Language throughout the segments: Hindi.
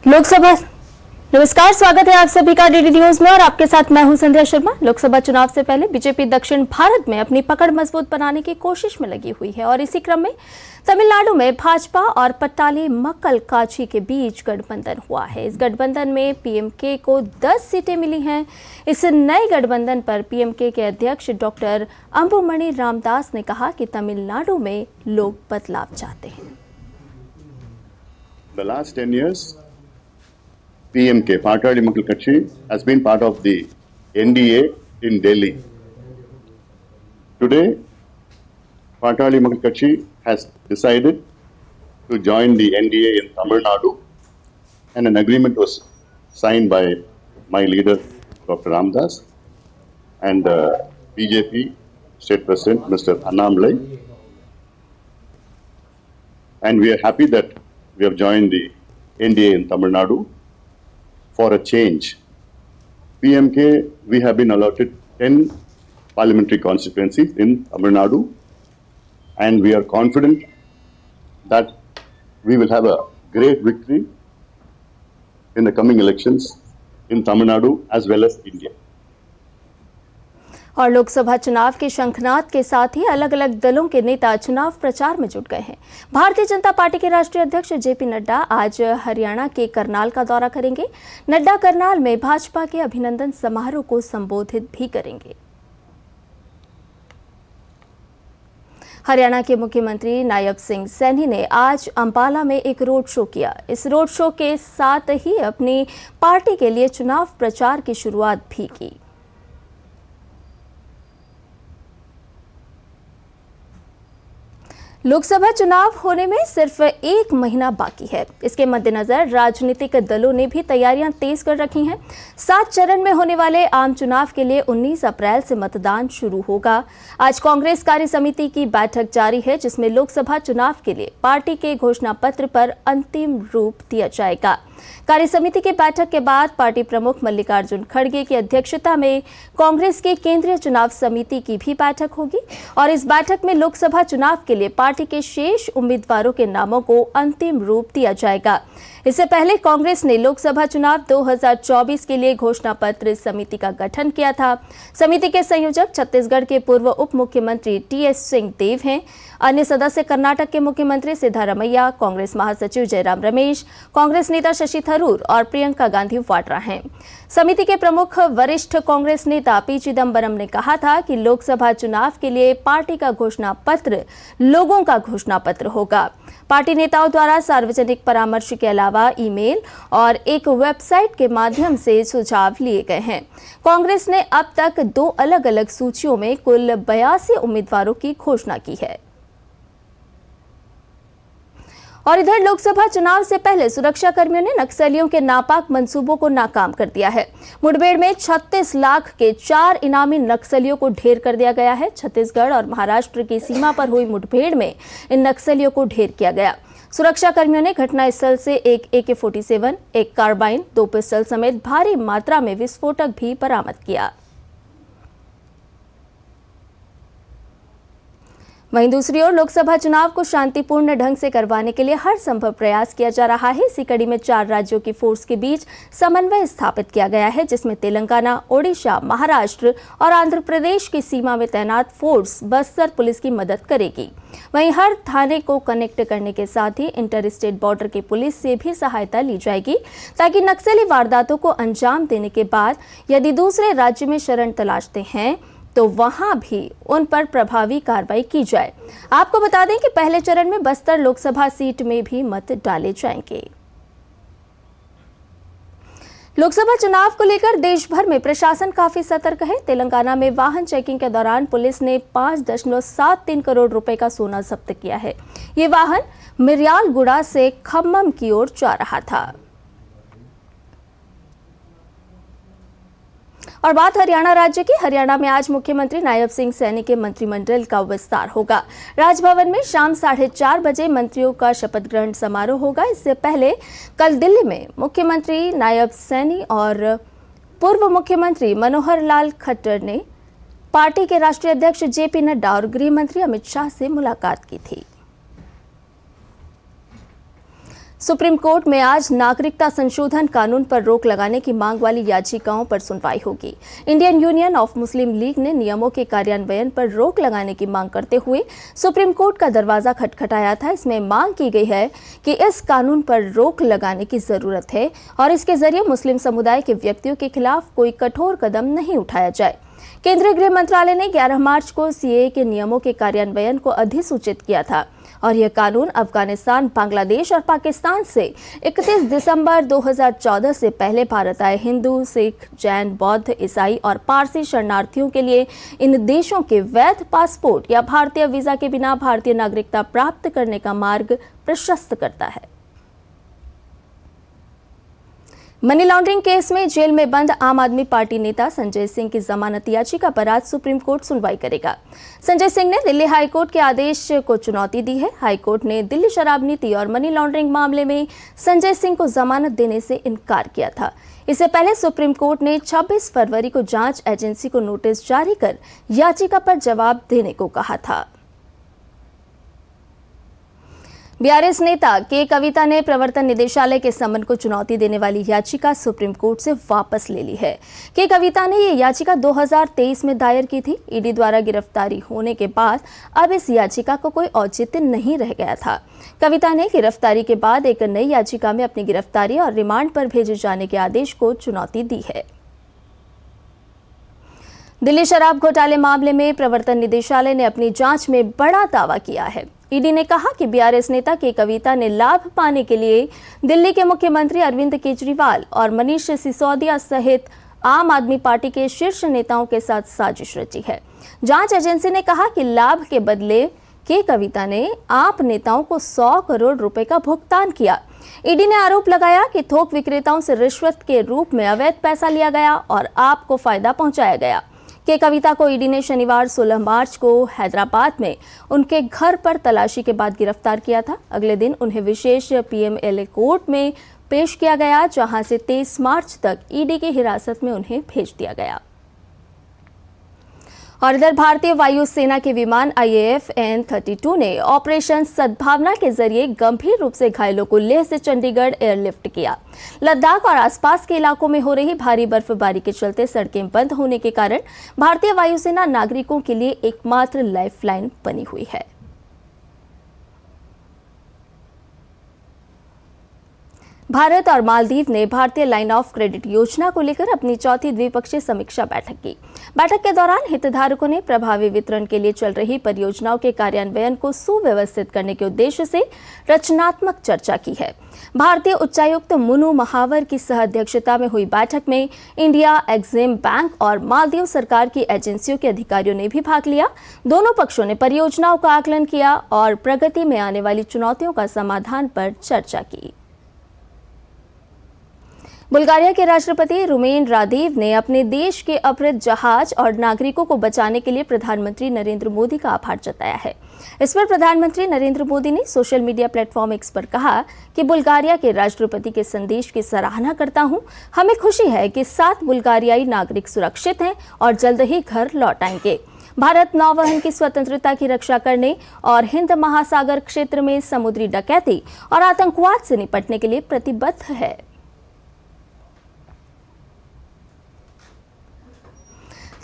लोकसभा नमस्कार, स्वागत है आप सभी का डीडी न्यूज में और आपके साथ मैं हूं संध्या शर्मा। लोकसभा चुनाव से पहले बीजेपी दक्षिण भारत में अपनी पकड़ मजबूत बनाने की कोशिश में लगी हुई है और इसी क्रम में तमिलनाडु में भाजपा और पट्टाली मक्कल काची के बीच गठबंधन हुआ है। इस गठबंधन में पीएमके को 10 सीटें मिली हैं। इस नए गठबंधन पर पीएमके के अध्यक्ष डॉक्टर अंबुमणि रामदास ने कहा कि तमिलनाडु में लोग बदलाव चाहते हैं। The last 10 years, PMK, Pattali Makkal Katchi, has been part of the NDA in Delhi. Today, Pattali Makkal Katchi has decided to join the NDA in Tamil Nadu, and an agreement was signed by my leader, Dr. Ramdas, and BJP State President, Mr. Annamalai. And we are happy that we have joined the NDA in Tamil Nadu for a change. PMK, we have been allotted 10 parliamentary constituencies in Tamil Nadu, and we are confident that we will have a great victory in the coming elections in Tamil Nadu as well as India. और लोकसभा चुनाव के शंखनाद के साथ ही अलग अलग दलों के नेता चुनाव प्रचार में जुट गए हैं। भारतीय जनता पार्टी के राष्ट्रीय अध्यक्ष जेपी नड्डा आज हरियाणा के करनाल का दौरा करेंगे। नड्डा करनाल में भाजपा के अभिनंदन समारोह को संबोधित भी करेंगे। हरियाणा के मुख्यमंत्री नायब सिंह सैनी ने आज अंबाला में एक रोड शो किया। इस रोड शो के साथ ही अपनी पार्टी के लिए चुनाव प्रचार की शुरुआत भी की। लोकसभा चुनाव होने में सिर्फ 1 महीना बाकी है। इसके मद्देनजर राजनीतिक दलों ने भी तैयारियां तेज कर रखी हैं। 7 चरण में होने वाले आम चुनाव के लिए 19 अप्रैल से मतदान शुरू होगा। आज कांग्रेस कार्य समिति की बैठक जारी है, जिसमें लोकसभा चुनाव के लिए पार्टी के घोषणा पत्र पर अंतिम रूप दिया जाएगा। कार्य समिति की बैठक के बाद पार्टी प्रमुख मल्लिकार्जुन खड़गे की अध्यक्षता में कांग्रेस के केंद्रीय चुनाव समिति की भी बैठक होगी और इस बैठक में लोकसभा चुनाव के लिए पार्टी के शेष उम्मीदवारों के नामों को अंतिम रूप दिया जाएगा। इससे पहले कांग्रेस ने लोकसभा चुनाव 2024 के लिए घोषणा पत्र समिति का गठन किया था। समिति के संयोजक छत्तीसगढ़ के पूर्व उप मुख्यमंत्री टीएस सिंहदेव हैं। अन्य सदस्य कर्नाटक के मुख्यमंत्री सिद्धारमैया, कांग्रेस महासचिव जयराम रमेश, कांग्रेस नेता शशि थरूर और प्रियंका गांधी वाड्रा हैं। समिति के प्रमुख वरिष्ठ कांग्रेस नेता पी चिदम्बरम ने कहा था कि लोकसभा चुनाव के लिए पार्टी का घोषणा पत्र लोगों का घोषणा पत्र होगा। पार्टी नेताओं द्वारा सार्वजनिक परामर्श के अलावा ईमेल और एक वेबसाइट के माध्यम से सुझाव लिए गए हैं। कांग्रेस ने अब तक 2 अलग अलग सूचियों में कुल 82 उम्मीदवारों की घोषणा की है। और इधर लोकसभा चुनाव से पहले सुरक्षा कर्मियों ने नक्सलियों के नापाक मंसूबों को नाकाम कर दिया है। मुठभेड़ में 36 लाख के 4 इनामी नक्सलियों को ढेर कर दिया गया है। छत्तीसगढ़ और महाराष्ट्र की सीमा पर हुई मुठभेड़ में इन नक्सलियों को ढेर किया गया। सुरक्षा कर्मियों ने घटनास्थल से एक AK-47, एक कार्बाइन, 2 पिस्टल समेत भारी मात्रा में विस्फोटक भी बरामद किया। वहीं दूसरी ओर लोकसभा चुनाव को शांतिपूर्ण ढंग से करवाने के लिए हर संभव प्रयास किया जा रहा है। इसी कड़ी में 4 राज्यों की फोर्स के बीच समन्वय स्थापित किया गया है, जिसमें तेलंगाना, ओडिशा, महाराष्ट्र और आंध्र प्रदेश की सीमा में तैनात फोर्स बस्तर पुलिस की मदद करेगी। वहीं हर थाने को कनेक्ट करने के साथ ही इंटर स्टेट बॉर्डर की पुलिस से भी सहायता ली जाएगी, ताकि नक्सली वारदातों को अंजाम देने के बाद यदि दूसरे राज्य में शरण तलाशते हैं तो वहां भी उन पर प्रभावी कार्रवाई की जाए। आपको बता दें कि पहले चरण में बस्तर लोकसभा सीट में भी मत डाले जाएंगे। लोकसभा चुनाव को लेकर देश भर में प्रशासन काफी सतर्क है। तेलंगाना में वाहन चेकिंग के दौरान पुलिस ने 5.73 करोड़ रुपए का सोना जब्त किया है। ये वाहन मिर्यालगुड़ा से खम्मम की ओर जा रहा था। और बात हरियाणा राज्य की। हरियाणा में आज मुख्यमंत्री नायब सिंह सैनी के मंत्रिमंडल का विस्तार होगा। राजभवन में शाम 4:30 बजे मंत्रियों का शपथ ग्रहण समारोह होगा। इससे पहले कल दिल्ली में मुख्यमंत्री नायब सैनी और पूर्व मुख्यमंत्री मनोहर लाल खट्टर ने पार्टी के राष्ट्रीय अध्यक्ष जेपी नड्डा और गृह मंत्री अमित शाह से मुलाकात की थी। सुप्रीम कोर्ट में आज नागरिकता संशोधन कानून पर रोक लगाने की मांग वाली याचिकाओं पर सुनवाई होगी। Indian union of Muslim league ने नियमों के कार्यान्वयन पर रोक लगाने की मांग करते हुए सुप्रीम कोर्ट का दरवाजा खटखटाया था। इसमें मांग की गई है कि इस कानून पर रोक लगाने की जरूरत है और इसके जरिए मुस्लिम समुदाय के व्यक्तियों के खिलाफ कोई कठोर कदम नहीं उठाया जाए। केंद्रीय गृह मंत्रालय ने 11 मार्च को सीएए के नियमों के कार्यान्वयन को अधिसूचित किया था और यह कानून अफगानिस्तान, बांग्लादेश और पाकिस्तान से 31 दिसंबर 2014 से पहले भारत आए हिंदू, सिख, जैन, बौद्ध, ईसाई और पारसी शरणार्थियों के लिए इन देशों के वैध पासपोर्ट या भारतीय वीजा के बिना भारतीय नागरिकता प्राप्त करने का मार्ग प्रशस्त करता है। मनी लॉन्ड्रिंग केस में जेल में बंद आम आदमी पार्टी नेता संजय सिंह की जमानत याचिका पर आज सुप्रीम कोर्ट सुनवाई करेगा। संजय सिंह ने दिल्ली हाईकोर्ट के आदेश को चुनौती दी है। हाईकोर्ट ने दिल्ली शराब नीति और मनी लॉन्ड्रिंग मामले में संजय सिंह को जमानत देने से इनकार किया था। इससे पहले सुप्रीम कोर्ट ने 26 फरवरी को जांच एजेंसी को नोटिस जारी कर याचिका पर जवाब देने को कहा था। बीआरएस नेता के कविता ने प्रवर्तन निदेशालय के समन को चुनौती देने वाली याचिका सुप्रीम कोर्ट से वापस ले ली है। के कविता ने यह याचिका 2023 में दायर की थी। ईडी द्वारा गिरफ्तारी होने के बाद अब इस याचिका को कोई औचित्य नहीं रह गया था। कविता ने गिरफ्तारी के बाद एक नई याचिका में अपनी गिरफ्तारी और रिमांड पर भेजे जाने के आदेश को चुनौती दी है। दिल्ली शराब घोटाले मामले में प्रवर्तन निदेशालय ने अपनी जांच में बड़ा दावा किया है। ईडी ने कहा कि बीआरएस नेता के कविता ने लाभ पाने के लिए दिल्ली के मुख्यमंत्री अरविंद केजरीवाल और मनीष सिसोदिया सहित आम आदमी पार्टी के शीर्ष नेताओं के साथ साजिश रची है। जांच एजेंसी ने कहा कि लाभ के बदले के कविता ने आप नेताओं को 100 करोड़ रुपए का भुगतान किया। ईडी ने आरोप लगाया कि थोक विक्रेताओं से रिश्वत के रूप में अवैध पैसा लिया गया और आपको फायदा पहुंचाया गया। के कविता को ईडी ने शनिवार 16 मार्च को हैदराबाद में उनके घर पर तलाशी के बाद गिरफ्तार किया था। अगले दिन उन्हें विशेष पीएमएलए कोर्ट में पेश किया गया, जहां से 23 मार्च तक ईडी की हिरासत में उन्हें भेज दिया गया। और इधर भारतीय वायुसेना के विमान IAF N-32 ने ऑपरेशन सद्भावना के जरिए गंभीर रूप से घायलों को लेह से चंडीगढ़ एयरलिफ्ट किया। लद्दाख और आसपास के इलाकों में हो रही भारी बर्फबारी के चलते सड़कें बंद होने के कारण भारतीय वायुसेना नागरिकों के लिए एकमात्र लाइफलाइन बनी हुई है। भारत और मालदीव ने भारतीय लाइन ऑफ क्रेडिट योजना को लेकर अपनी चौथी द्विपक्षीय समीक्षा बैठक की। बैठक के दौरान हितधारकों ने प्रभावी वितरण के लिए चल रही परियोजनाओं के कार्यान्वयन को सुव्यवस्थित करने के उद्देश्य से रचनात्मक चर्चा की है। भारतीय उच्चायुक्त मुनु महावर की सह-अध्यक्षता में हुई बैठक में इंडिया, एक्सिम बैंक और मालदीव सरकार की एजेंसियों के अधिकारियों ने भी भाग लिया। दोनों पक्षों ने परियोजनाओं का आकलन किया और प्रगति में आने वाली चुनौतियों का समाधान पर चर्चा की। बुल्गारिया के राष्ट्रपति रुमेन रादेव ने अपने देश के अवरुद्ध जहाज और नागरिकों को बचाने के लिए प्रधानमंत्री नरेंद्र मोदी का आभार जताया है। इस पर प्रधानमंत्री नरेंद्र मोदी ने सोशल मीडिया प्लेटफॉर्म एक्स पर कहा कि बुल्गारिया के राष्ट्रपति के संदेश की सराहना करता हूं। हमें खुशी है कि 7 बुल्गारियाई नागरिक सुरक्षित हैं और जल्द ही घर लौट आएंगे। भारत नौवहन की स्वतंत्रता की रक्षा करने और हिंद महासागर क्षेत्र में समुद्री डकैती और आतंकवाद से निपटने के लिए प्रतिबद्ध है।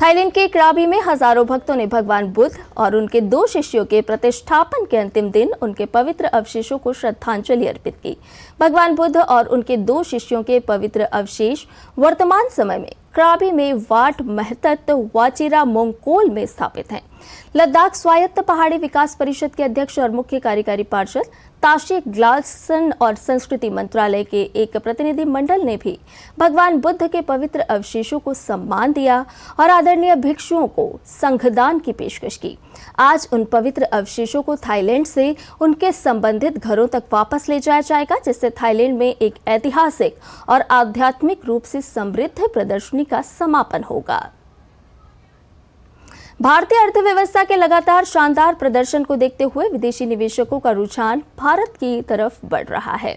थाईलैंड के क्राबी में हजारों भक्तों ने भगवान बुद्ध और उनके 2 शिष्यों के प्रतिष्ठापन के अंतिम दिन उनके पवित्र अवशेषों को श्रद्धांजलि अर्पित की। भगवान बुद्ध और उनके 2 शिष्यों के पवित्र अवशेष वर्तमान समय में क्राबी में वाट महतत वाचिरा मोंगकोल में स्थापित हैं। लद्दाख स्वायत्त पहाड़ी विकास परिषद के अध्यक्ष और मुख्य कार्यकारी पार्षद ताशी ग्लासन और संस्कृति मंत्रालय के एक प्रतिनिधि मंडल ने भी भगवान बुद्ध के पवित्र अवशेषों को सम्मान दिया और आदरणीय भिक्षुओं को संघदान की पेशकश की। आज उन पवित्र अवशेषों को थाईलैंड से उनके संबंधित घरों तक वापस ले जाया जाएगा, जिससे थाईलैंड में एक ऐतिहासिक और आध्यात्मिक रूप से समृद्ध प्रदर्शनी का समापन होगा। भारतीय अर्थव्यवस्था के लगातार शानदार प्रदर्शन को देखते हुए विदेशी निवेशकों का रुझान भारत की तरफ बढ़ रहा है।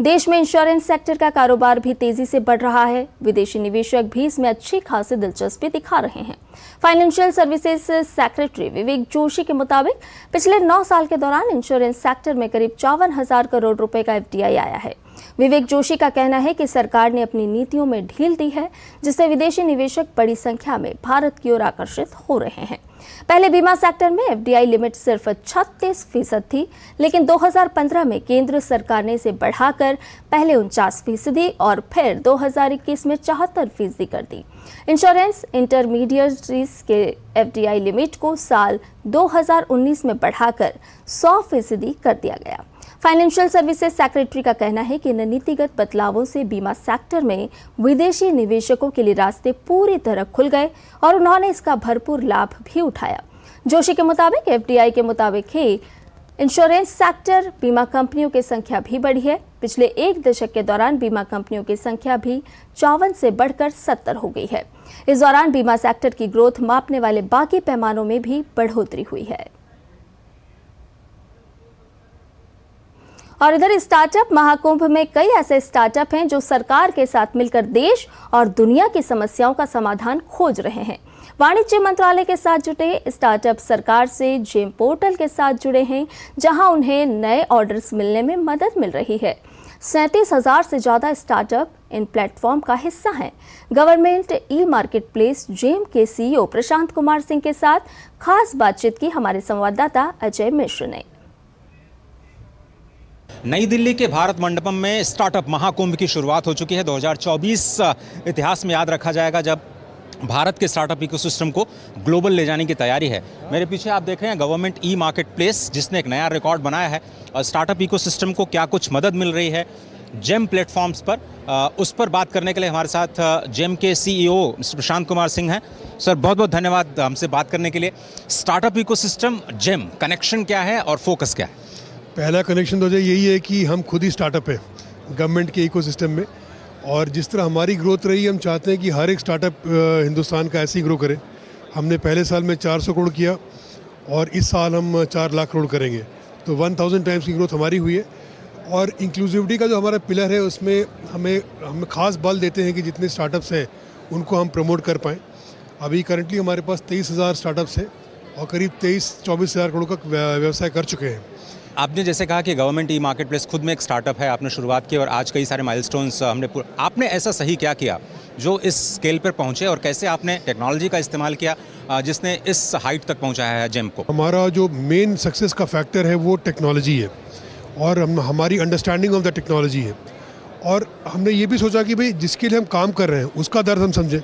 देश में इंश्योरेंस सेक्टर का कारोबार भी तेजी से बढ़ रहा है। विदेशी निवेशक भी इसमें अच्छी खासी दिलचस्पी दिखा रहे हैं। Financial services secretary Vivek Joshi के मुताबिक पिछले 9 साल के दौरान इंश्योरेंस सेक्टर में करीब 54,000 करोड़ रुपए का FDI आया है। विवेक जोशी का कहना है कि सरकार ने अपनी नीतियों में ढील दी है, जिससे विदेशी निवेशक बड़ी संख्या में भारत की ओर आकर्षित हो रहे हैं। पहले बीमा सेक्टर में FDI लिमिट सिर्फ 36% थी, लेकिन 2015 में केंद्र सरकार ने इसे बढ़ाकर पहले 49% और फिर 2021 में 74% कर दी। इंश्योरेंस इंटरमीडिएटरीज के FDI लिमिट को साल 2019 में बढ़ाकर 100% कर दिया गया। फाइनेंशियल सर्विसेज सेक्रेटरी का कहना है कि इन नीतिगत बदलावों से बीमा सेक्टर में विदेशी निवेशकों के लिए रास्ते पूरी तरह खुल गए और उन्होंने इसका भरपूर लाभ भी उठाया। जोशी के मुताबिक FDI के मुताबिक ही इंश्योरेंस सेक्टर बीमा कंपनियों की संख्या भी बढ़ी है। पिछले 1 दशक के दौरान बीमा कंपनियों की संख्या भी 54 से बढ़कर 70 हो गई है। इस दौरान बीमा सेक्टर की ग्रोथ मापने वाले बाकी पैमानों में भी बढ़ोतरी हुई है। और इधर स्टार्टअप महाकुंभ में कई ऐसे स्टार्टअप हैं जो सरकार के साथ मिलकर देश और दुनिया की समस्याओं का समाधान खोज रहे हैं। वाणिज्य मंत्रालय के साथ जुटे स्टार्टअप सरकार से जेम पोर्टल के साथ जुड़े हैं, जहां उन्हें नए ऑर्डर्स मिलने में मदद मिल रही है। 37,000 से ज्यादा स्टार्टअप इन प्लेटफॉर्म का हिस्सा हैं। गवर्नमेंट मार्केट प्लेस जेम के CEO प्रशांत कुमार सिंह के साथ खास बातचीत की हमारे संवाददाता अजय मिश्र ने। नई दिल्ली के भारत मंडपम में स्टार्टअप महाकुंभ की शुरुआत हो चुकी है। 2024 इतिहास में याद रखा जाएगा जब भारत के स्टार्टअप इकोसिस्टम को ग्लोबल ले जाने की तैयारी है। मेरे पीछे आप देख रहे हैं गवर्नमेंट मार्केट प्लेस, जिसने एक नया रिकॉर्ड बनाया है और स्टार्टअप इकोसिस्टम को क्या कुछ मदद मिल रही है जेम प्लेटफॉर्म्स पर, उस पर बात करने के लिए हमारे साथ जेम के CEO मिस्टर प्रशांत कुमार सिंह हैं। सर, बहुत बहुत धन्यवाद हमसे बात करने के लिए। स्टार्टअप इकोसिस्टम जेम, कनेक्शन क्या है और फोकस क्या है? पहला कनेक्शन तो यही है कि हम खुद ही स्टार्टअप है गवर्नमेंट के इकोसिस्टम में, और जिस तरह हमारी ग्रोथ रही हम चाहते हैं कि हर एक स्टार्टअप हिंदुस्तान का ऐसे ही ग्रो करे। हमने पहले साल में 400 करोड़ किया और इस साल हम 4 लाख करोड़ करेंगे, तो 1000 टाइम्स की ग्रोथ हमारी हुई है। और इंक्लूसिविटी का जो हमारा पिलर है उसमें हम खास बल देते हैं कि जितने स्टार्टअप्स हैं उनको हम प्रमोट कर पाएँ। अभी करंटली हमारे पास 23,000 स्टार्टअप्स हैं और करीब 23-24 हज़ार करोड़ का व्यवसाय कर चुके हैं। आपने जैसे कहा कि गवर्नमेंट मार्केट प्लेस खुद में एक स्टार्टअप है, आपने शुरुआत की और आज कई सारे माइलस्टोन्स आपने ऐसा सही क्या किया जो इस स्केल पर पहुंचे, और कैसे आपने टेक्नोलॉजी का इस्तेमाल किया जिसने इस हाइट तक पहुंचाया है जेम को? हमारा जो मेन सक्सेस का फैक्टर है वो टेक्नोलॉजी है और हमारी अंडरस्टैंडिंग ऑफ द टेक्नोलॉजी है। और हमने ये भी सोचा कि भाई जिसके लिए हम काम कर रहे हैं उसका दर्द हम समझें।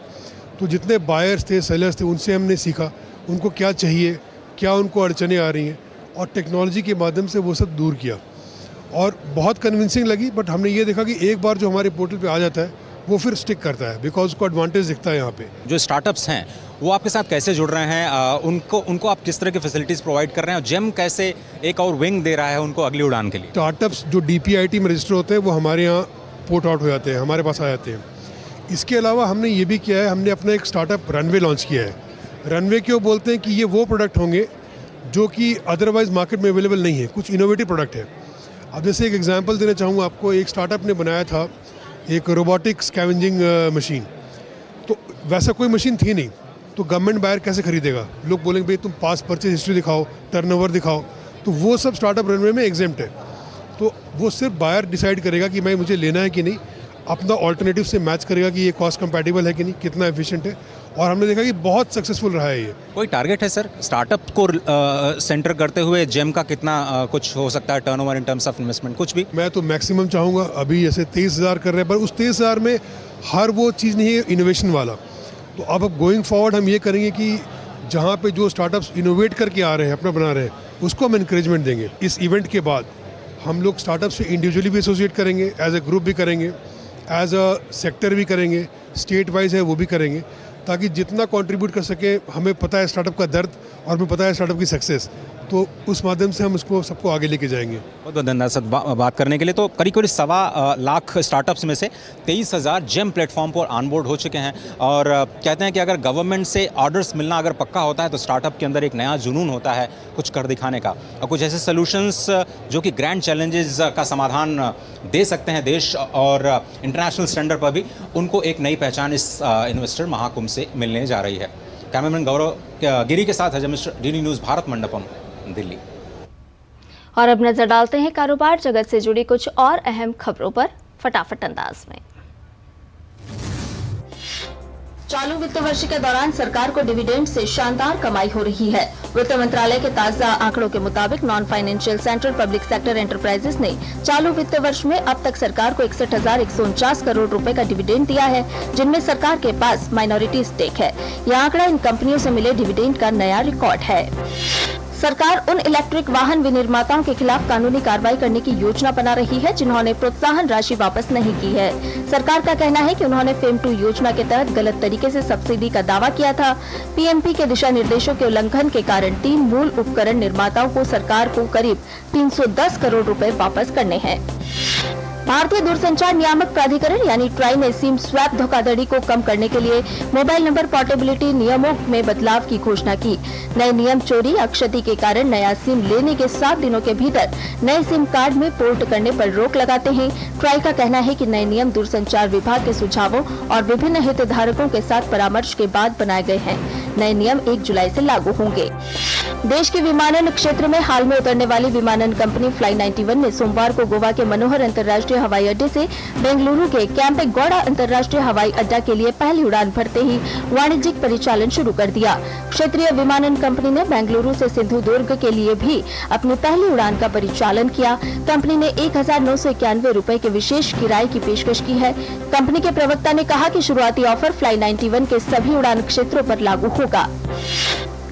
तो जितने बायर्स थे, सेलर्स थे, उनसे हमने सीखा उनको क्या चाहिए, क्या उनको अड़चनें आ रही हैं, और टेक्नोलॉजी के माध्यम से वो सब दूर किया और बहुत कन्विंसिंग लगी। बट हमने ये देखा कि एक बार जो हमारे पोर्टल पे आ जाता है वो फिर स्टिक करता है, बिकॉज उसको एडवांटेज दिखता है। यहाँ पे जो स्टार्टअप्स हैं वो आपके साथ कैसे जुड़ रहे हैं, उनको आप किस तरह की फैसिलिटीज़ प्रोवाइड कर रहे हैं, और जेम कैसे एक और विंग दे रहा है उनको अगली उड़ान के लिए? स्टार्टअप्स जो DPIIT में रजिस्टर होते हैं वो हमारे यहाँ पोर्ट आउट हो जाते हैं, हमारे पास आ जाते हैं। इसके अलावा हमने ये भी किया है, हमने अपना एक स्टार्टअप रनवे लॉन्च किया है। रनवे क्यों बोलते हैं कि ये वो प्रोडक्ट होंगे जो कि अदरवाइज मार्केट में अवेलेबल नहीं है, कुछ इनोवेटिव प्रोडक्ट है। अब जैसे एक एग्जांपल देना चाहूँगा आपको, एक स्टार्टअप ने बनाया था एक रोबोटिक स्कैवेंजिंग मशीन। तो वैसा कोई मशीन थी नहीं, तो गवर्नमेंट बायर कैसे खरीदेगा? लोग बोलेंगे भाई तुम पास परचेज हिस्ट्री दिखाओ, टर्नओवर दिखाओ, तो वो सब स्टार्टअप रनवे में एग्जेम्प्ट है। तो वो सिर्फ बायर डिसाइड करेगा कि मैं मुझे लेना है कि नहीं, अपना ऑल्टरनेटिव से मैच करेगा कि ये कॉस्ट कंपैटिबल है कि नहीं, कितना एफिशिएंट है, और हमने देखा कि बहुत सक्सेसफुल रहा है ये। कोई टारगेट है सर स्टार्टअप को सेंटर करते हुए जेम का कितना कुछ हो सकता है turnover in terms of investment? कुछ भी मैं तो मैक्सिमम चाहूँगा। अभी जैसे 23,000 कर रहे हैं, पर उस 23,000 में हर वो चीज़ नहीं है इनोवेशन वाला। तो अब गोइंग फॉरवर्ड हम ये करेंगे कि जहाँ पे जो स्टार्टअप्स इनोवेट करके आ रहे हैं, अपना बना रहे हैं, उसको हम इनक्रेजमेंट देंगे। इस इवेंट के बाद हम लोग स्टार्टअप से इंडिविजुअली भी एसोसिएट करेंगे, एज ए ग्रुप भी करेंगे, एज अ सेक्टर भी करेंगे, स्टेट वाइज है वो भी करेंगे, ताकि जितना कंट्रीब्यूट कर सके। हमें पता है स्टार्टअप का दर्द और हमें पता है स्टार्टअप की सक्सेस, तो उस माध्यम से हम उसको सबको आगे लेके जाएंगे। बहुत बहुत धन्यवाद सर बात करने के लिए। तो करीब करीब 1.25 लाख स्टार्टअप्स में से 23,000 जेम प्लेटफॉर्म पर ऑनबोर्ड हो चुके हैं और कहते हैं कि अगर गवर्नमेंट से ऑर्डर्स मिलना अगर पक्का होता है तो स्टार्टअप के अंदर एक नया जुनून होता है कुछ कर दिखाने का और कुछ ऐसे सॉल्यूशंस जो कि ग्रैंड चैलेंजेस का समाधान दे सकते हैं देश और इंटरनेशनल स्टैंडर्ड पर भी, उनको एक नई पहचान इस इन्वेस्टर महाकुंभ से मिलने जा रही है। कैमरामैन गौरव गिरी के साथ अजय मिश्र, डीडी न्यूज़ भारत मंडपम, दिल्ली। और अब नजर डालते हैं कारोबार जगत से जुड़ी कुछ और अहम खबरों पर फटाफट अंदाज में। चालू वित्त वर्ष के दौरान सरकार को डिविडेंड से शानदार कमाई हो रही है। वित्त मंत्रालय के ताजा आंकड़ों के मुताबिक non financial central public sector enterprises ने चालू वित्त वर्ष में अब तक सरकार को 61,149 करोड़ रुपए का डिविडेंड दिया है, जिनमें सरकार के पास माइनॉरिटी स्टेक है। यह आंकड़ा इन कंपनियों से मिले डिविडेंड का नया रिकॉर्ड है। सरकार उन इलेक्ट्रिक वाहन विनिर्माताओं के खिलाफ कानूनी कार्रवाई करने की योजना बना रही है जिन्होंने प्रोत्साहन राशि वापस नहीं की है। सरकार का कहना है कि उन्होंने फेम 2 योजना के तहत गलत तरीके से सब्सिडी का दावा किया था। पीएमपी के दिशा निर्देशों के उल्लंघन के कारण 3 मूल उपकरण निर्माताओं को सरकार को करीब 310 करोड़ रुपए वापस करने हैं। भारतीय दूरसंचार नियामक प्राधिकरण यानी ट्राई ने सिम स्वैप धोखाधड़ी को कम करने के लिए मोबाइल नंबर पोर्टेबिलिटी नियमों में बदलाव की घोषणा की। नए नियम चोरी या क्षति के कारण नया सिम लेने के 7 दिनों के भीतर नए सिम कार्ड में पोर्ट करने पर रोक लगाते हैं। ट्राई का कहना है कि नए नियम दूरसंचार विभाग के सुझावों और विभिन्न हितधारकों के साथ परामर्श के बाद बनाए गए हैं। नए नियम 1 जुलाई से लागू होंगे। देश के विमानन क्षेत्र में हाल में उतरने वाली विमानन कंपनी फ्लाई 91 ने सोमवार को गोवा के मनोहर अंतर्राष्ट्रीय हवाई अड्डे से बेंगलुरु के कैंपेगौड़ा अंतर्राष्ट्रीय हवाई अड्डा के लिए पहली उड़ान भरते ही वाणिज्यिक परिचालन शुरू कर दिया। क्षेत्रीय विमानन कंपनी ने बेंगलुरु से सिंधुदुर्ग के लिए भी अपनी पहली उड़ान का परिचालन किया। कंपनी ने 1,991 रुपए के विशेष किराए की पेशकश की है। कंपनी के प्रवक्ता ने कहा कि शुरुआती ऑफर फ्लाई 91 के सभी उड़ान क्षेत्रों पर लागू होगा।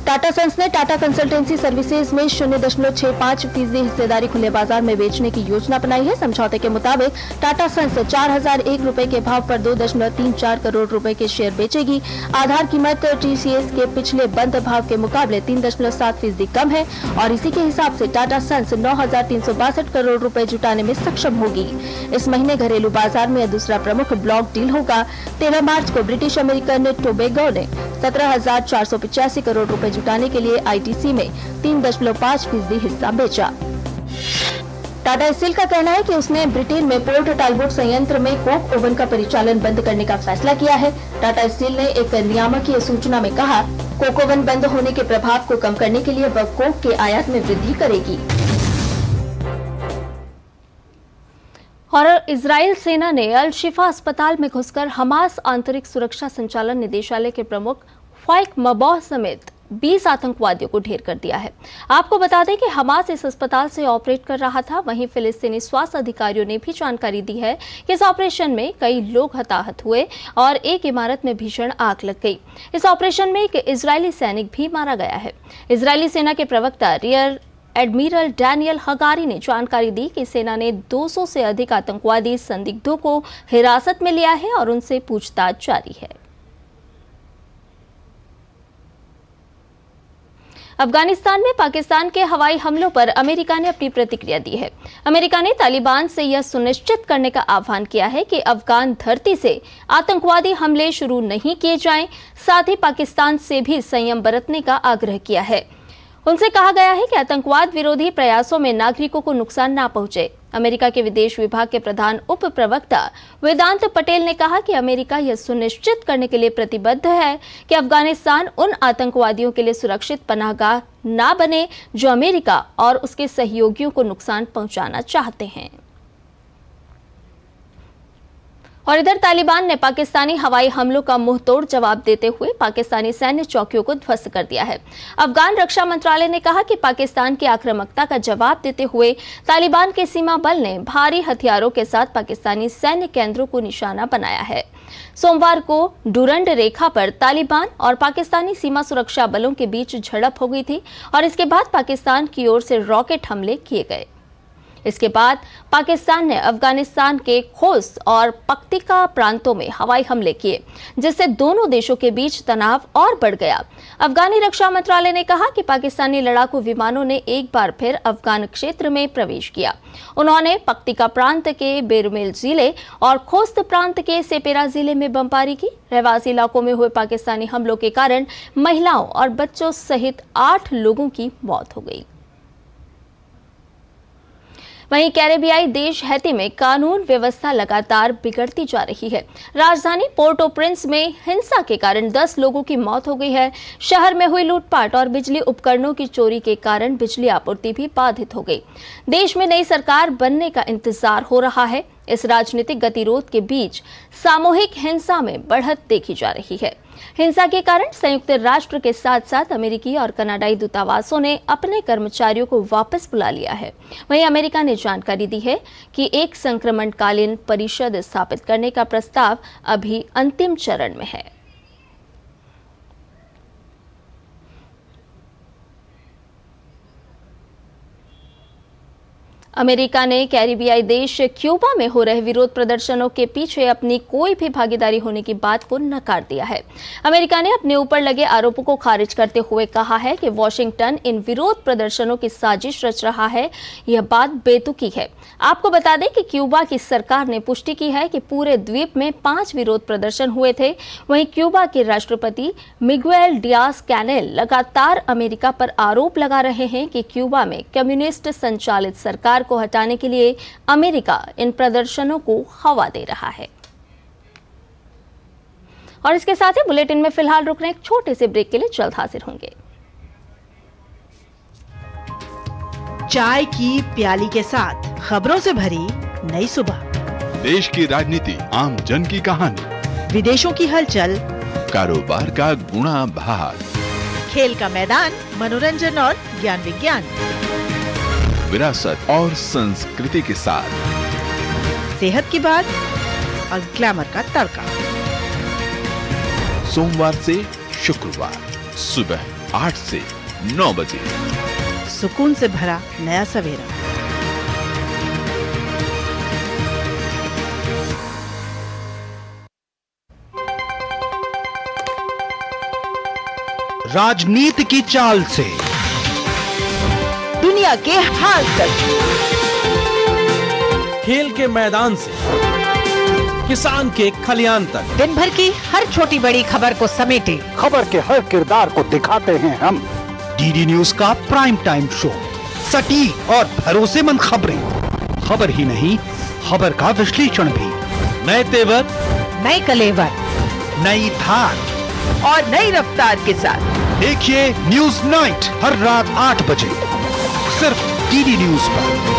टाटा सन्स ने टाटा कंसल्टेंसी सर्विसेज में 0.65% हिस्सेदारी खुले बाजार में बेचने की योजना बनाई है। समझौते के मुताबिक टाटा सन्स 4,001 रुपए के भाव पर 2.34 करोड़ रुपए के शेयर बेचेगी। आधार कीमत टीसीएस के पिछले बंद भाव के मुकाबले 3.7% कम है और इसी के हिसाब से टाटा सन्स 9,362 करोड़ रुपए जुटाने में सक्षम होगी। इस महीने घरेलू बाजार में दूसरा प्रमुख ब्लॉक डील होगा। 13 मार्च को ब्रिटिश अमेरिकन टोबैगो ने 17,485 करोड़ रुपए जुटाने के लिए आईटीसी में 3.5% हिस्सा बेचा। टाटा स्टील का कहना है कि उसने ब्रिटेन में पोर्ट टालबोट संयंत्र में कोक ओवन का परिचालन बंद करने का फैसला किया है। टाटा स्टील ने एक नियामकीय सूचना में कहा, कोक ओवन बंद होने के प्रभाव को कम करने के लिए वह कोक के आयात में वृद्धि करेगी। और इजराइल सेना ने अल शिफा अस्पताल में घुसकर हमास आंतरिक सुरक्षा संचालन निदेशालय के प्रमुख फाइक मबौह समेत 20 आतंकवादियों को ढेर कर दिया है। आपको बता दें कि हमास इस अस्पताल से ऑपरेट कर रहा था। वहीं फिलिस्तीनी स्वास्थ्य अधिकारियों ने भी जानकारी दी है कि इस ऑपरेशन में कई लोग हताहत हुए और एक इमारत में भीषण आग लग गई। इस ऑपरेशन में एक इजरायली सैनिक भी मारा गया है। इजरायली सेना के प्रवक्ता रियर एडमिरल डैनियल हगारी ने जानकारी दी कि सेना ने 200 से अधिक आतंकवादी संदिग्धों को हिरासत में लिया है और उनसे पूछताछ जारी है। अफगानिस्तान में पाकिस्तान के हवाई हमलों पर अमेरिका ने अपनी प्रतिक्रिया दी है। अमेरिका ने तालिबान से यह सुनिश्चित करने का आह्वान किया है कि अफगान धरती से आतंकवादी हमले शुरू नहीं किए जाएं। साथ ही पाकिस्तान से भी संयम बरतने का आग्रह किया है। उनसे कहा गया है कि आतंकवाद विरोधी प्रयासों में नागरिकों को नुकसान न पहुंचे। अमेरिका के विदेश विभाग के प्रधान उप प्रवक्ता वेदांत पटेल ने कहा कि अमेरिका यह सुनिश्चित करने के लिए प्रतिबद्ध है कि अफगानिस्तान उन आतंकवादियों के लिए सुरक्षित पनाहगाह न बने जो अमेरिका और उसके सहयोगियों को नुकसान पहुंचाना चाहते हैं। और इधर तालिबान ने पाकिस्तानी हवाई हमलों का मुंहतोड़ जवाब देते हुए पाकिस्तानी सैन्य चौकियों को ध्वस्त कर दिया है। अफगान रक्षा मंत्रालय ने कहा कि पाकिस्तान की आक्रामकता का जवाब देते हुए तालिबान के सीमा बल ने भारी हथियारों के साथ पाकिस्तानी सैन्य केंद्रों को निशाना बनाया है। सोमवार को डुरंड रेखा पर तालिबान और पाकिस्तानी सीमा सुरक्षा बलों के बीच झड़प हो गई थी और इसके बाद पाकिस्तान की ओर से रॉकेट हमले किए गए। इसके बाद पाकिस्तान ने अफगानिस्तान के खोस्त और पक्तिका प्रांतों में हवाई हमले किए, जिससे दोनों देशों के बीच तनाव और बढ़ गया। अफगानी रक्षा मंत्रालय ने कहा कि पाकिस्तानी लड़ाकू विमानों ने एक बार फिर अफगान क्षेत्र में प्रवेश किया। उन्होंने पक्तिका प्रांत के बेरमेल जिले और खोस्त प्रांत के सेपेरा जिले में बमबारी की। रहवासी इलाकों में हुए पाकिस्तानी हमलों के कारण महिलाओं और बच्चों सहित 8 लोगों की मौत हो गई। वहीं कैरेबियाई देश हैती में कानून व्यवस्था लगातार बिगड़ती जा रही है। राजधानी पोर्ट ओ प्रिंस में हिंसा के कारण 10 लोगों की मौत हो गई है। शहर में हुई लूटपाट और बिजली उपकरणों की चोरी के कारण बिजली आपूर्ति भी बाधित हो गई। देश में नई सरकार बनने का इंतजार हो रहा है। इस राजनीतिक गतिरोध के बीच सामूहिक हिंसा में बढ़त देखी जा रही है। हिंसा के कारण संयुक्त राष्ट्र के साथ साथ अमेरिकी और कनाडाई दूतावासों ने अपने कर्मचारियों को वापस बुला लिया है। वहीं अमेरिका ने जानकारी दी है कि एक संक्रमणकालीन परिषद स्थापित करने का प्रस्ताव अभी अंतिम चरण में है। अमेरिका ने कैरिबियाई देश क्यूबा में हो रहे विरोध प्रदर्शनों के पीछे अपनी कोई भी भागीदारी होने की बात को नकार दिया है। अमेरिका ने अपने ऊपर लगे आरोपों को खारिज करते हुए कहा है कि वॉशिंगटन इन विरोध प्रदर्शनों की साजिश रच रहा है। यह बात बेतुकी है। आपको बता दें कि क्यूबा की सरकार ने पुष्टि की है कि पूरे द्वीप में 5 विरोध प्रदर्शन हुए थे। वहीं क्यूबा के राष्ट्रपति मिगुएल डियाज कैनेल लगातार अमेरिका पर आरोप लगा रहे हैं कि क्यूबा में कम्युनिस्ट संचालित सरकार को हटाने के लिए अमेरिका इन प्रदर्शनों को हवा दे रहा है। और इसके साथ ही बुलेटिन में फिलहाल रुक रहे एक छोटे से ब्रेक के लिए जल्द हाजिर होंगे। चाय की प्याली के साथ खबरों से भरी नई सुबह, देश की राजनीति, आम जन की कहानी, विदेशों की हलचल, कारोबार का गुणा भाग, खेल का मैदान, मनोरंजन और ज्ञान विज्ञान, विरासत और संस्कृति के साथ सेहत की बात और ग्लैमर का तड़का। सोमवार से शुक्रवार सुबह 8 से 9 बजे सुकून से भरा नया सवेरा। राजनीति की चाल से दुनिया के हाल तक, खेल के मैदान से किसान के खलियान तक, दिन भर की हर छोटी बड़ी खबर को समेटे खबर के हर किरदार को दिखाते हैं हम। डीडी न्यूज का प्राइम टाइम शो, सटीक और भरोसेमंद खबरें, खबर ही नहीं खबर का विश्लेषण भी, नए तेवर, नए कलेवर, नई धार और नई रफ्तार के साथ देखिए न्यूज नाइट हर रात 8 बजे सिर्फ डीडी न्यूज पर।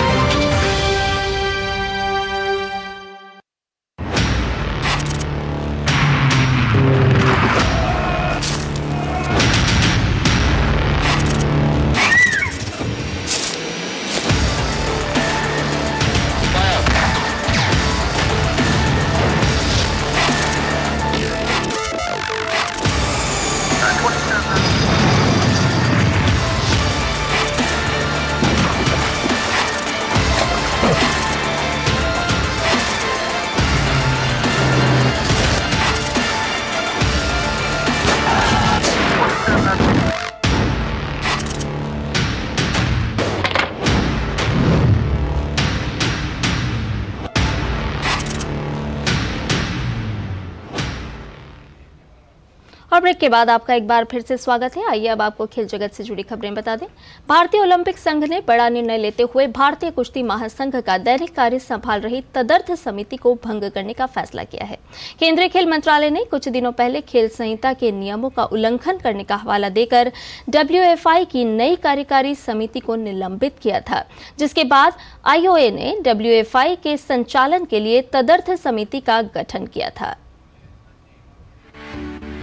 और ब्रेक के बाद आपका एक बार फिर से स्वागत है। आइए अब आपको खेल जगत से जुड़ी खबरें बता दें। भारतीय ओलंपिक संघ ने बड़ा निर्णय लेते हुए भारतीय कुश्ती महासंघ का दैनिक कार्य संभाल रही तदर्थ समिति को भंग करने का फैसला किया है। केंद्रीय खेल मंत्रालय ने कुछ दिनों पहले खेल संहिता के नियमों का उल्लंघन करने का हवाला देकर WFI की नई कार्यकारी समिति को निलंबित किया था, जिसके बाद IOA ने WFI के संचालन के लिए तदर्थ समिति का गठन किया था।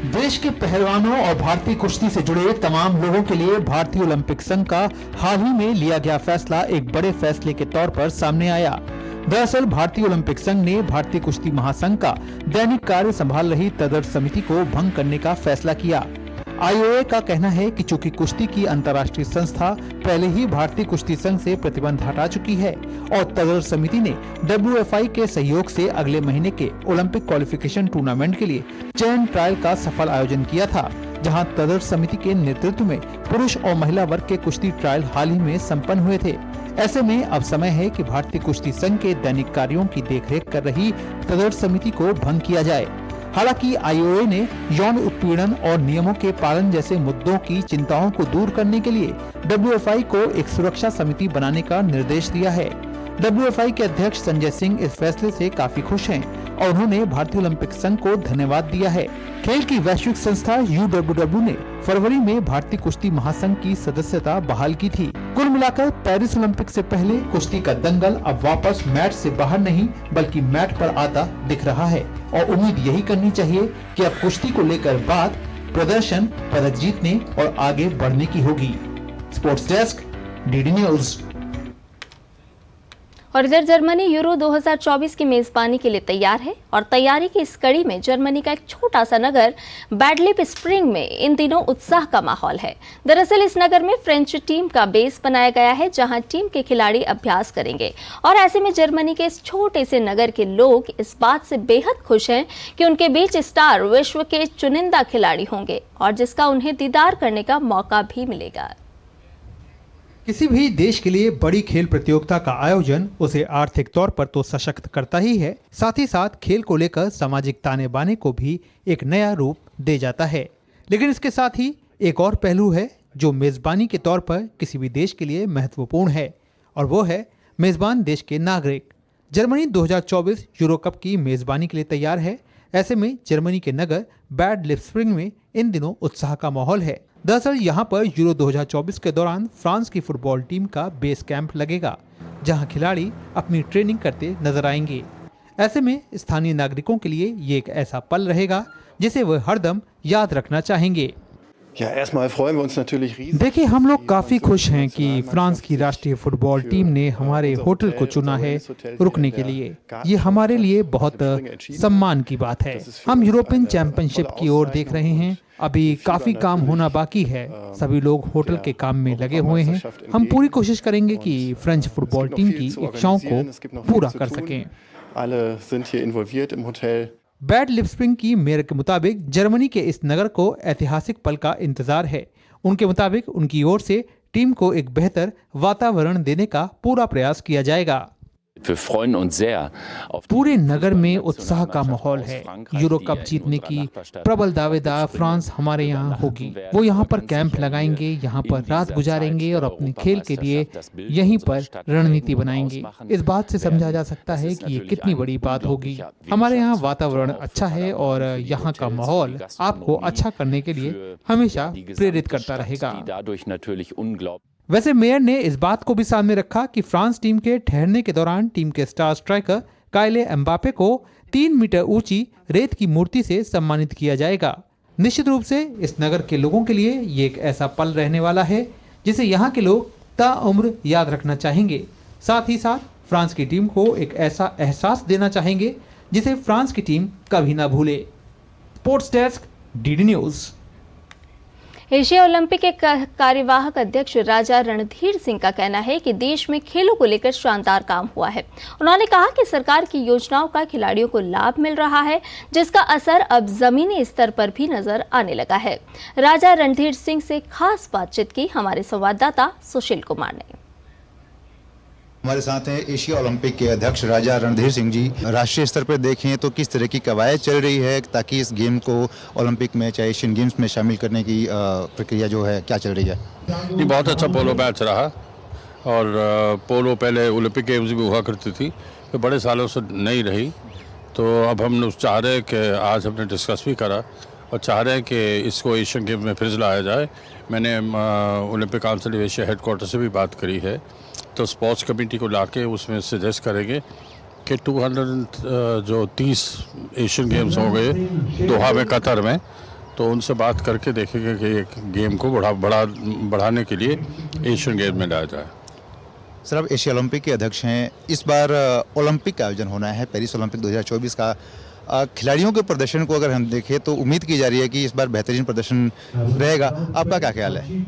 देश के पहलवानों और भारतीय कुश्ती से जुड़े तमाम लोगों के लिए भारतीय ओलंपिक संघ का हाल ही में लिया गया फैसला एक बड़े फैसले के तौर पर सामने आया। दरअसल भारतीय ओलंपिक संघ ने भारतीय कुश्ती महासंघ का दैनिक कार्य संभाल रही तदर्थ समिति को भंग करने का फैसला किया। आईओए का कहना है कि चूंकि कुश्ती की अंतर्राष्ट्रीय संस्था पहले ही भारतीय कुश्ती संघ से प्रतिबंध हटा चुकी है और तदर्थ समिति ने WFI के सहयोग से अगले महीने के ओलंपिक क्वालिफिकेशन टूर्नामेंट के लिए चयन ट्रायल का सफल आयोजन किया था, जहां तदर्थ समिति के नेतृत्व में पुरुष और महिला वर्ग के कुश्ती ट्रायल हाल ही में संपन्न हुए थे। ऐसे में अब समय है कि भारतीय कुश्ती संघ के दैनिक कार्यों की देखरेख कर रही तदर्थ समिति को भंग किया जाए। हालांकि आईओए ने यौन उत्पीड़न और नियमों के पालन जैसे मुद्दों की चिंताओं को दूर करने के लिए WFI को एक सुरक्षा समिति बनाने का निर्देश दिया है। WFI के अध्यक्ष संजय सिंह इस फैसले से काफी खुश हैं और उन्होंने भारतीय ओलंपिक संघ को धन्यवाद दिया है। खेल की वैश्विक संस्था UWW ने फरवरी में भारतीय कुश्ती महासंघ की सदस्यता बहाल की थी। कुल मिलाकर पेरिस ओलंपिक से पहले कुश्ती का दंगल अब वापस मैट से बाहर नहीं बल्कि मैट पर आता दिख रहा है और उम्मीद यही करनी चाहिए कि अब कुश्ती को लेकर बात प्रदर्शन, पदक जीतने और आगे बढ़ने की होगी। Sports desk, DD news. और इधर जर्मनी यूरो 2024 की मेजबानी के लिए तैयार है और तैयारी की इस कड़ी में जर्मनी का एक छोटा सा नगर बैडलिप स्प्रिंग में इन दिनों उत्साह का माहौल है। दरअसल इस नगर में फ्रेंच टीम का बेस बनाया गया है, जहां टीम के खिलाड़ी अभ्यास करेंगे और ऐसे में जर्मनी के इस छोटे से नगर के लोग इस बात से बेहद खुश हैं कि उनके बीच स्टार विश्व के चुनिंदा खिलाड़ी होंगे और जिसका उन्हें दीदार करने का मौका भी मिलेगा। किसी भी देश के लिए बड़ी खेल प्रतियोगिता का आयोजन उसे आर्थिक तौर पर तो सशक्त करता ही है, साथ ही साथ खेल को लेकर सामाजिक ताने बाने को भी एक नया रूप दे जाता है। लेकिन इसके साथ ही एक और पहलू है जो मेजबानी के तौर पर किसी भी देश के लिए महत्वपूर्ण है और वो है मेजबान देश के नागरिक। जर्मनी 2024 यूरो कप की मेजबानी के लिए तैयार है। ऐसे में जर्मनी के नगर बैड लिप्सब्रिंग में इन दिनों उत्साह का माहौल है। दरअसल यहाँ पर यूरो 2024 के दौरान फ्रांस की फुटबॉल टीम का बेस कैंप लगेगा, जहाँ खिलाड़ी अपनी ट्रेनिंग करते नजर आएंगे। ऐसे में स्थानीय नागरिकों के लिए ये एक ऐसा पल रहेगा जिसे वह हरदम याद रखना चाहेंगे। देखिए, हम लोग काफी खुश हैं कि फ्रांस की राष्ट्रीय फुटबॉल टीम ने हमारे होटल को चुना है रुकने के लिए। ये हमारे लिए बहुत सम्मान की बात है। हम यूरोपियन चैंपियनशिप की ओर देख रहे हैं। अभी काफी काम होना बाकी है। सभी लोग होटल के काम में लगे हुए हैं। हम पूरी कोशिश करेंगे कि फ्रेंच फुटबॉल टीम की इच्छाओं को पूरा कर सकें। बैड लिप्सब्रिंग की मेयर के मुताबिक जर्मनी के इस नगर को ऐतिहासिक पल का इंतजार है। उनके मुताबिक उनकी ओर से टीम को एक बेहतर वातावरण देने का पूरा प्रयास किया जाएगा। पूरे नगर में उत्साह का माहौल है। यूरो कप जीतने की प्रबल दावेदार फ्रांस हमारे यहाँ होगी। वो यहाँ पर कैंप लगाएंगे, यहाँ पर रात गुजारेंगे और अपने खेल के लिए यहीं पर रणनीति बनाएंगे। इस बात से समझा जा सकता है कि ये कितनी बड़ी बात होगी। हमारे यहाँ वातावरण अच्छा है और यहाँ का माहौल आपको अच्छा करने के लिए हमेशा प्रेरित करता रहेगा। वैसे मेयर ने इस बात को भी सामने रखा कि फ्रांस टीम के ठहरने के दौरान टीम के स्टार स्ट्राइकर काइले एम्बापे को 3 मीटर ऊंची रेत की मूर्ति से सम्मानित किया जाएगा। निश्चित रूप से इस नगर के लोगों के लिए ये एक ऐसा पल रहने वाला है जिसे यहाँ के लोग ताउम्र याद रखना चाहेंगे। साथ ही साथ फ्रांस की टीम को एक ऐसा एहसास देना चाहेंगे जिसे फ्रांस की टीम कभी ना भूले। Sports desk, DD news. Asia Olympic के कार्यवाहक अध्यक्ष राजा रणधीर सिंह का कहना है कि देश में खेलों को लेकर शानदार काम हुआ है। उन्होंने कहा कि सरकार की योजनाओं का खिलाड़ियों को लाभ मिल रहा है, जिसका असर अब जमीनी स्तर पर भी नजर आने लगा है। राजा रणधीर सिंह से खास बातचीत की हमारे संवाददाता सुशील कुमार ने। हमारे साथ हैं एशिया ओलंपिक के अध्यक्ष राजा रणधीर सिंह जी। राष्ट्रीय स्तर पर देखें तो किस तरह की कवायद चल रही है ताकि इस गेम को ओलंपिक में चाहे एशियन गेम्स में शामिल करने की प्रक्रिया जो है क्या चल रही है? ये बहुत अच्छा पोलो मैच रहा और पोलो पहले ओलंपिक गेम्स भी हुआ करती थी, तो बड़े सालों से नहीं रही। तो अब हम चाह रहे हैं कि आज हमने डिस्कस भी करा और चाह रहे हैं कि इसको एशियन गेम्स में फिर से लाया जाए। मैंने Olympic council of Asia headquarter से भी बात करी है, तो स्पोर्ट्स कमेटी को लाके उसमें सजेस्ट करेंगे कि 230 एशियन गेम्स हो गए दोहा में, कतर में, तो उनसे बात करके देखेंगे कि एक गेम को बढ़ाने के लिए एशियन गेम में लाया जाए। सर, आप एशिया ओलंपिक के अध्यक्ष हैं। इस बार ओलंपिक का आयोजन होना है, पेरिस ओलंपिक 2024 का। खिलाड़ियों के प्रदर्शन को अगर हम देखें तो उम्मीद की जा रही है कि इस बार बेहतरीन प्रदर्शन रहेगा। आपका क्या ख्याल है?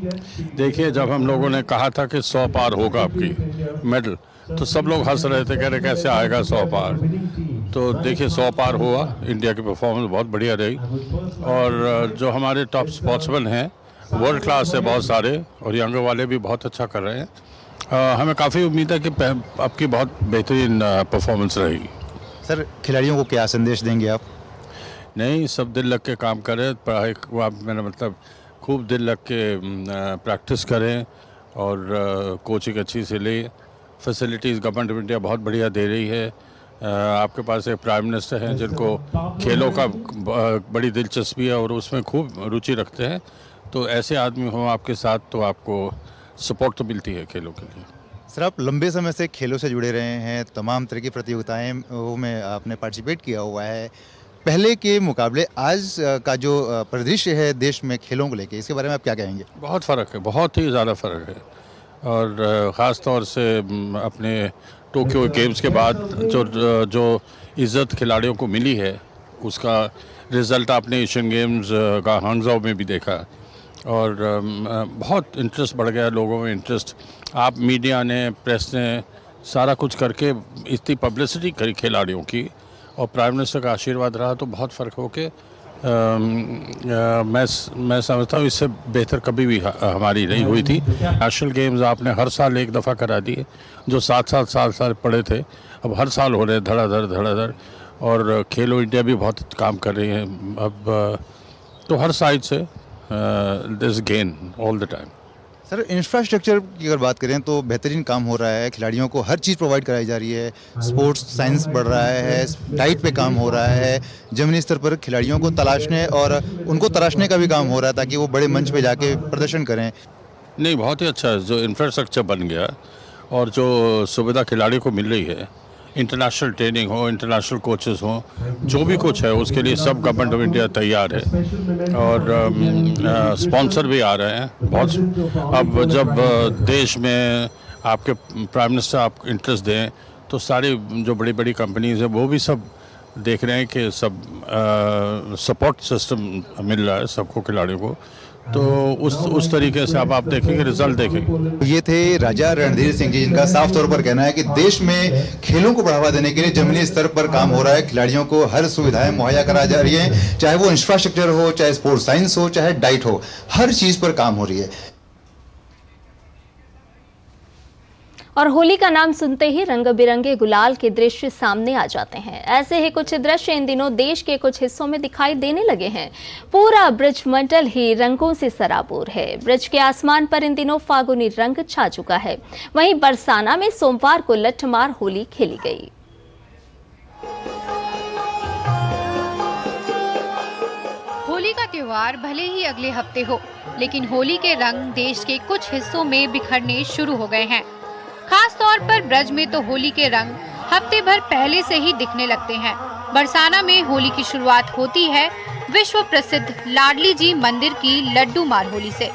देखिए, जब हम लोगों ने कहा था कि 100 पार होगा आपकी मेडल, तो सब लोग हंस रहे थे, कह रहे कैसे आएगा 100 पार। तो देखिए 100 पार हुआ। इंडिया की परफॉर्मेंस बहुत बढ़िया रही और जो हमारे टॉप स्पोर्ट्समैन हैं वर्ल्ड क्लास है बहुत सारे, और यंगर वाले भी बहुत अच्छा कर रहे हैं। हमें काफ़ी उम्मीद है कि अब की बहुत बेहतरीन परफॉर्मेंस रहेगी। सर, खिलाड़ियों को क्या संदेश देंगे आप? नहीं, सब दिल लग के काम करें, पढ़ाई मेरा मतलब खूब दिल लग के प्रैक्टिस करें और कोचिंग अच्छी से ले। फैसिलिटीज़ गवर्नमेंट ऑफ इंडिया बहुत बढ़िया दे रही है। आपके पास एक प्राइम मिनिस्टर हैं जिनको खेलों का बड़ी दिलचस्पी है और उसमें खूब रुचि रखते हैं। तो ऐसे आदमी हों आपके साथ तो आपको सपोर्ट तो मिलती है खेलों के लिए। सर, आप लंबे समय से खेलों से जुड़े रहे हैं, तमाम तरह की प्रतियोगिताएं में आपने पार्टिसिपेट किया हुआ है। पहले के मुकाबले आज का जो परिदृश्य है देश में खेलों को लेके, इसके बारे में आप क्या कहेंगे? बहुत फ़र्क है, बहुत ही ज़्यादा फ़र्क है। और ख़ास तौर से अपने टोक्यो गेम्स के बाद जो इज़्ज़त खिलाड़ियों को मिली है उसका रिज़ल्ट आपने एशियन गेम्स का हांगझाओ में भी देखा। और बहुत इंटरेस्ट बढ़ गया, लोगों में इंटरेस्ट। आप मीडिया ने, प्रेस ने सारा कुछ करके इतनी पब्लिसिटी करी खिलाड़ियों की, और प्राइम मिनिस्टर का आशीर्वाद रहा, तो बहुत फ़र्क हो के मैं समझता हूँ इससे बेहतर कभी भी हमारी नहीं हुई थी। नेशनल गेम्स आपने हर साल एक दफ़ा करा दिए, जो 7 साल पड़े थे अब हर साल हो रहे हैं धड़ाधड़। और खेलो इंडिया भी बहुत काम कर रही है अब, तो हर साइड से this gain all the time. Sir, infrastructure की अगर बात करें तो बेहतरीन काम हो रहा है, खिलाड़ियों को हर चीज़ प्रोवाइड कराई जा रही है, स्पोर्ट्स साइंस बढ़ रहा है, डाइट पे काम हो रहा है, ज़मीनी स्तर पर खिलाड़ियों को तलाशने और उनको तराशने का भी काम हो रहा है ताकि वो बड़े मंच पे जाके प्रदर्शन करें। नहीं, बहुत ही अच्छा है जो इंफ्रास्ट्रक्चर बन गया और जो सुविधा खिलाड़ी को मिल रही है, इंटरनेशनल ट्रेनिंग हो, इंटरनेशनल कोचेस हो, जो भी कुछ है उसके लिए सब गवर्नमेंट ऑफ इंडिया तैयार है। और स्पॉन्सर भी आ रहे हैं बहुत। अब जब देश में आपके प्राइम मिनिस्टर आप इंटरेस्ट दें तो सारी जो बड़ी बड़ी कंपनीज हैं वो भी सब देख रहे हैं कि सब सपोर्ट सिस्टम मिल रहा है सबको, खिलाड़ियों को। तो उस तरीके से अब आप देखेंगे, रिजल्ट देखेंगे। ये थे राजा रणधीर सिंह जी, जिनका साफ तौर पर कहना है कि देश में खेलों को बढ़ावा देने के लिए जमीनी स्तर पर काम हो रहा है, खिलाड़ियों को हर सुविधाएं मुहैया कराई जा रही हैं, चाहे वो इंफ्रास्ट्रक्चर हो, चाहे स्पोर्ट्स साइंस हो, चाहे डाइट हो, हर चीज पर काम हो रही है। और होली का नाम सुनते ही रंग बिरंगे गुलाल के दृश्य सामने आ जाते हैं। ऐसे ही कुछ दृश्य इन दिनों देश के कुछ हिस्सों में दिखाई देने लगे हैं। पूरा ब्रज मंडल ही रंगों से सराबोर है। ब्रज के आसमान पर इन दिनों फागुनी रंग छा चुका है। वहीं बरसाना में सोमवार को लठमार होली खेली गई। होली का त्योहार भले ही अगले हफ्ते हो, लेकिन होली के रंग देश के कुछ हिस्सों में बिखरने शुरू हो गए हैं। खास तौर पर ब्रज में तो होली के रंग हफ्ते भर पहले से ही दिखने लगते हैं। बरसाना में होली की शुरुआत होती है विश्व प्रसिद्ध लाडली जी मंदिर की लड्डू मार होली से।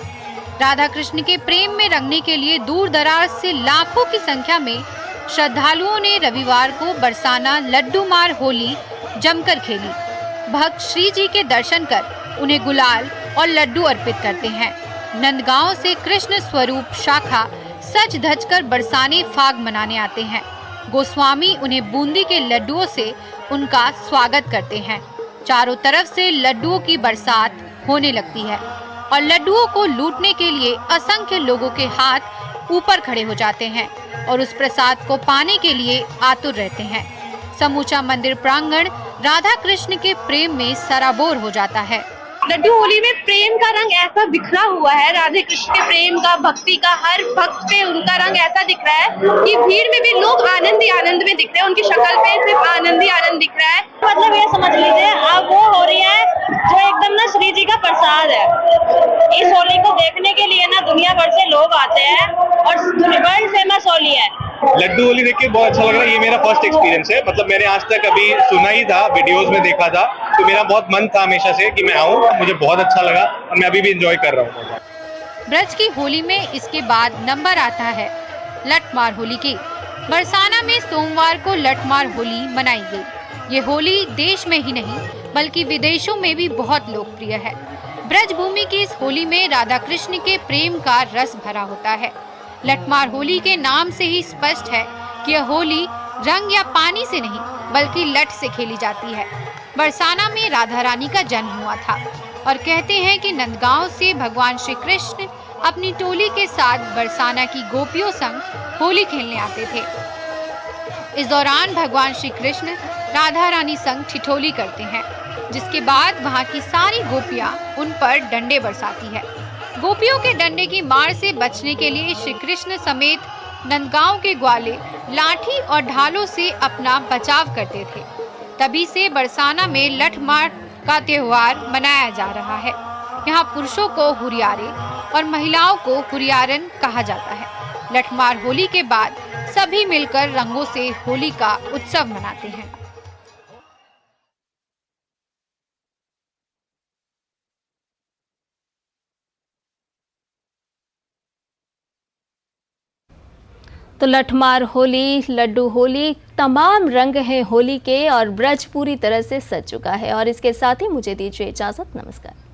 राधा कृष्ण के प्रेम में रंगने के लिए दूर दराज से लाखों की संख्या में श्रद्धालुओं ने रविवार को बरसाना लड्डू मार होली जमकर खेली। भक्त श्री जी के दर्शन कर उन्हें गुलाल और लड्डू अर्पित करते हैं। नंदगांव से कृष्ण स्वरूप शाखा सज धज कर बरसाने फाग मनाने आते हैं। गोस्वामी उन्हें बूंदी के लड्डुओं से उनका स्वागत करते हैं। चारों तरफ से लड्डुओं की बरसात होने लगती है और लड्डुओं को लूटने के लिए असंख्य लोगों के हाथ ऊपर खड़े हो जाते हैं और उस प्रसाद को पाने के लिए आतुर रहते हैं। समूचा मंदिर प्रांगण राधा कृष्ण के प्रेम में सराबोर हो जाता है। लड्डू होली में प्रेम का रंग ऐसा बिखरा हुआ है, राधे कृष्ण के प्रेम का, भक्ति का, हर भक्त पे उनका रंग ऐसा दिख रहा है कि भीड़ में भी लोग आनंद ही आनंद में दिख रहे हैं। उनकी शक्ल पे सिर्फ आनंद ही आनंद दिख रहा है। मतलब ये समझ लीजिए अब वो हो रही है जो एकदम ना श्री जी का प्रसाद है। इस होली को देखने के लिए ना दुनिया भर से लोग आते हैं और वर्ल्ड फेमस होली है। लड्डू होली देख के बहुत अच्छा लग रहा है। ये मेरा फर्स्ट एक्सपीरियंस है, मतलब मैंने आज तक अभी सुना ही था, वीडियोस में देखा था, तो मेरा बहुत मन था हमेशा से कि मैं आऊँ। मुझे बहुत अच्छा लगा और मैं अभी भी एंजॉय कर रहा हूँ। ब्रज की होली में इसके बाद नंबर आता है लठमार होली की। बरसाना में सोमवार को लठमार होली मनाई गई। ये होली देश में ही नहीं बल्कि विदेशों में भी बहुत लोकप्रिय है। ब्रजभूमि की इस होली में राधा कृष्ण के प्रेम का रस भरा होता है। लठमार होली के नाम से ही स्पष्ट है कि यह होली रंग या पानी से नहीं बल्कि लठ से खेली जाती है। बरसाना में राधा रानी का जन्म हुआ था और कहते हैं कि नंदगांव से भगवान श्री कृष्ण अपनी टोली के साथ बरसाना की गोपियों संग होली खेलने आते थे। इस दौरान भगवान श्री कृष्ण राधा रानी संग ठिठोली करते हैं, जिसके बाद वहां की सारी गोपियां उन पर डंडे बरसाती है। गोपियों के डंडे की मार से बचने के लिए श्री कृष्ण समेत नंदगांव के ग्वाले लाठी और ढालों से अपना बचाव करते थे। तभी से बरसाना में लठमार का त्योहार मनाया जा रहा है। यहाँ पुरुषों को हुरियारे और महिलाओं को हुरियारन कहा जाता है। लठमार होली के बाद सभी मिलकर रंगों से होली का उत्सव मनाते हैं। तो लठमार होली, लड्डू होली, तमाम रंग हैं होली के और ब्रज पूरी तरह से सज चुका है। और इसके साथ ही मुझे दीजिए इजाजत। नमस्कार।